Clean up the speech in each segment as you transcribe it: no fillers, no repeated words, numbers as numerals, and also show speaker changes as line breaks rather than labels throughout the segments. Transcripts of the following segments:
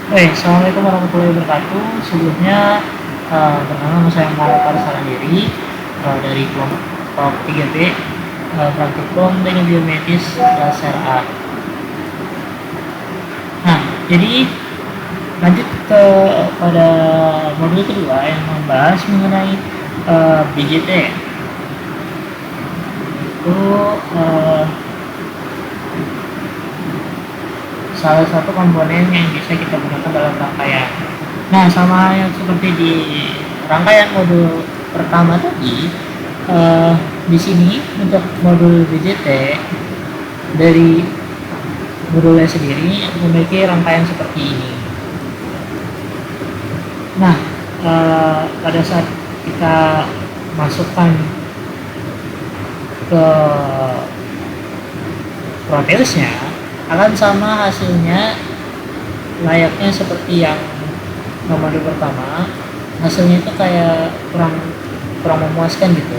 Assalamualaikum warahmatullahi wabarakatuh. Sebelumnya, pertama saya mau perkenalkan diri dari kelompok 3B, Praktikum Teknik Biomedis dasar A. Nah, jadi lanjut pada modul kedua yang membahas mengenai BJT. Itu salah satu komponen yang bisa kita gunakan dalam rangkaian. Nah, sama yang seperti di rangkaian modul pertama tadi, di sini untuk modul BJT dari modulnya sendiri memiliki rangkaian seperti ini. Nah, pada saat kita masukkan ke Proteusnya akan sama hasilnya layaknya seperti yang modul pertama. Hasilnya itu kayak kurang memuaskan gitu,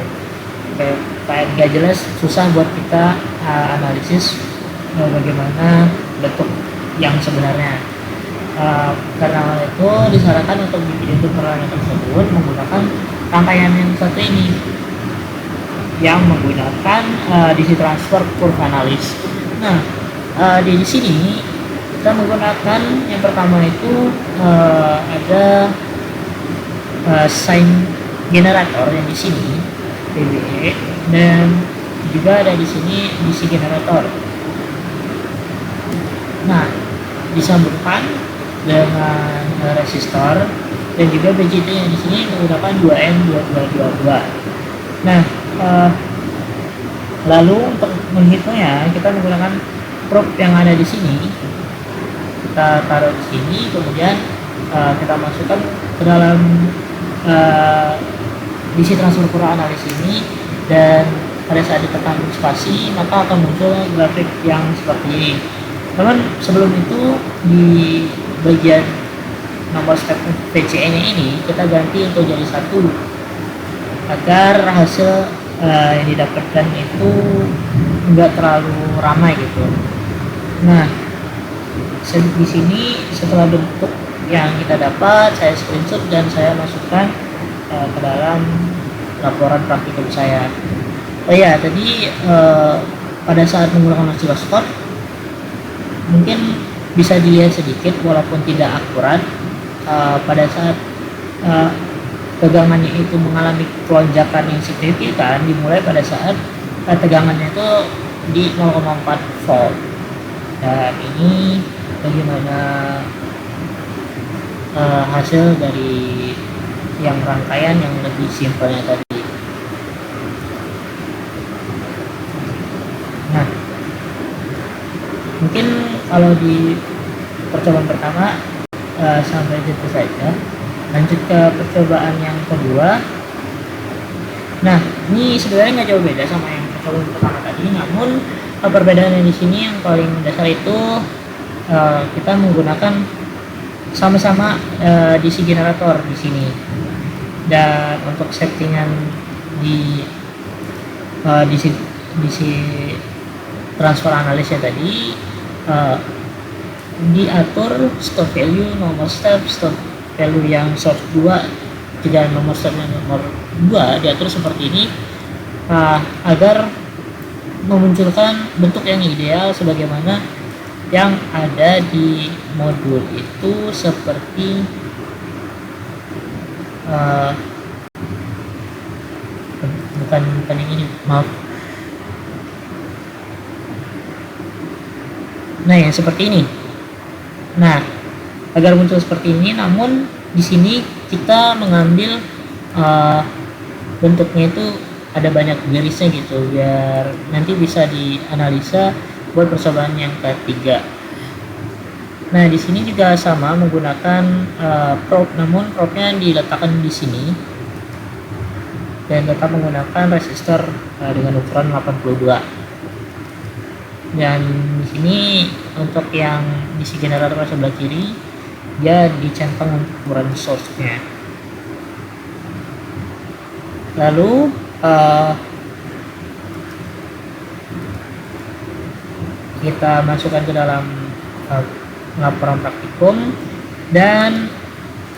kayak nggak jelas, susah buat kita analisis bagaimana bentuk yang sebenarnya. Karena itu disarankan untuk bikin pertanyaan tersebut menggunakan rangkaian yang satu ini, yang menggunakan DC transfer curve analysis. Nah, di sini kita menggunakan yang pertama itu ada sign generator yang di sini PBE, dan juga ada di sini DC generator. Nah, disambungkan dengan resistor dan juga BJT yang di sini menggunakan 2N2222. Nah, lalu untuk menghitungnya kita menggunakan probe yang ada di sini. Kita taruh di sini, kemudian kita masukkan ke dalam DC transfer curve analysis ini, dan pada saat ditekan spasi maka akan muncul grafik yang seperti ini. Namun sebelum itu, di bagian nomor step VCE-nya ini kita ganti untuk jadi 1 agar hasil yang didapatkan itu enggak terlalu ramai gitu. Nah, di sini setelah bentuk yang kita dapat, saya screenshot dan saya masukkan ke dalam laporan praktikum saya. Oh ya, tadi pada saat menggunakan osiloskop mungkin bisa dilihat sedikit walaupun tidak akurat, pada saat tegangannya itu mengalami lonjakan yang signifikan dimulai pada saat tegangannya itu di 0,4 volt. Dan ini bagaimana hasil dari yang rangkaian yang lebih simpelnya tadi. Nah, mungkin kalau di percobaan pertama sampai situ saja. Lanjut ke percobaan yang kedua. Nah, ini sebenarnya nggak jauh beda sama yang percobaan pertama tadi, namun perbedaannya di sini yang paling dasar itu kita menggunakan sama-sama DC generator di sini, dan untuk settingan di DC transfer analisnya tadi diatur stop value, nomor step stop value yang source 2 dan nomor step yang nomor 2 diatur seperti ini agar memunculkan bentuk yang ideal sebagaimana yang ada di modul itu, seperti bukan yang ini, maaf. Nah, yang seperti ini. Nah, agar muncul seperti ini, namun di sini kita mengambil bentuknya itu ada banyak garisnya gitu, biar nanti bisa dianalisa buat percobaan yang ketiga. Nah, di sini juga sama menggunakan probe, namun probe-nya diletakkan di sini dan tetap menggunakan resistor dengan ukuran 82. Dan di sini untuk yang DC generator sebelah kiri dia dicentang untuk ukuran source-nya. Lalu kita masukkan ke dalam laporan praktikum. Dan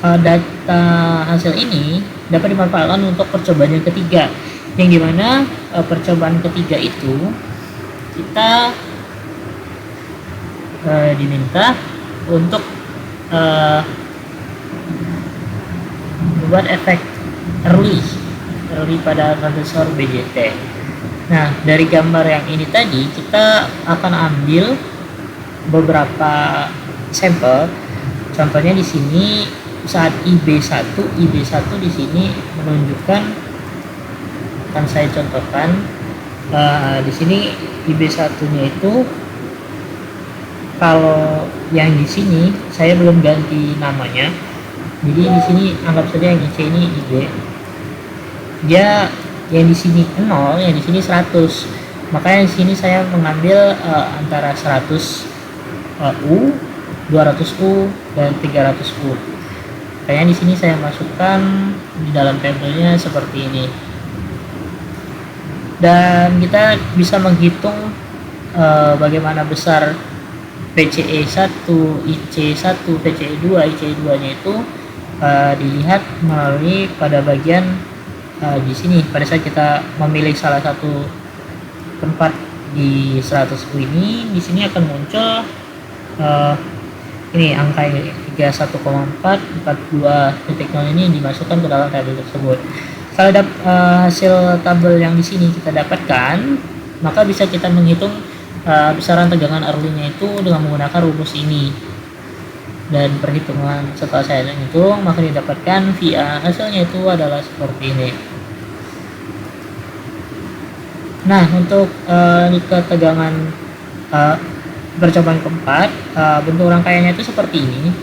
data hasil ini dapat dimanfaatkan untuk percobaan yang ketiga, yang dimana percobaan ketiga itu kita diminta untuk membuat efek early pada transistor BJT. Nah, dari gambar yang ini tadi kita akan ambil beberapa sampel. Contohnya di sini saat IB1 di sini menunjukkan, akan saya contohkan. Di sini IB1-nya itu, kalau yang di sini saya belum ganti namanya, jadi di sini anggap saja yang IC ini IB. Dia yang di sini 0, yang di sini 100. Makanya di sini saya mengambil antara 100 U, 200 U, dan 300 U. Kayaknya di sini saya masukkan di dalam tabelnya seperti ini. Dan kita bisa menghitung bagaimana besar PCE1, IC1, PCE2, IC2-nya itu dilihat melalui pada bagian di sini. Pada saat kita memilih salah satu tempat di 100 U ini, di sini akan muncul ini angka 31,442.0 ini dimasukkan ke dalam tabel tersebut. Kalau hasil tabel yang di sini kita dapatkan, maka bisa kita menghitung besaran tegangan early-nya itu dengan menggunakan rumus ini. Dan perhitungan setelah saya hitung, maka didapatkan via hasilnya itu adalah seperti ini. Nah, untuk ketegangan percobaan keempat, bentuk rangkaiannya itu seperti ini,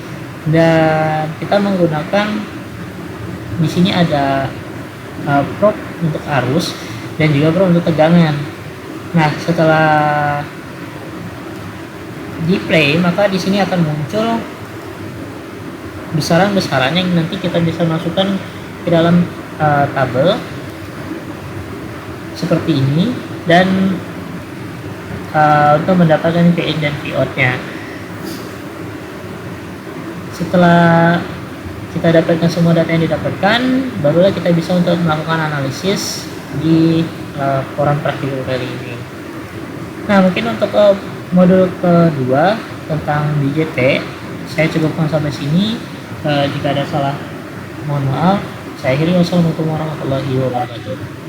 dan kita menggunakan di sini ada probe untuk arus dan juga probe untuk tegangan. Nah, setelah di play, maka di sini akan muncul besaran-besaran yang nanti kita bisa masukkan ke dalam tabel seperti ini, dan untuk mendapatkan VIN dan VOUT-nya. Setelah kita dapatkan semua data yang didapatkan, barulah kita bisa untuk melakukan analisis di forum praktikal kali ini. Nah, mungkin untuk modul kedua tentang BJT saya cukupkan sampai sini. Jika ada salah, mohon maaf. Saya akhiri. Wassalamualaikum warahmatullahi wabarakatuh.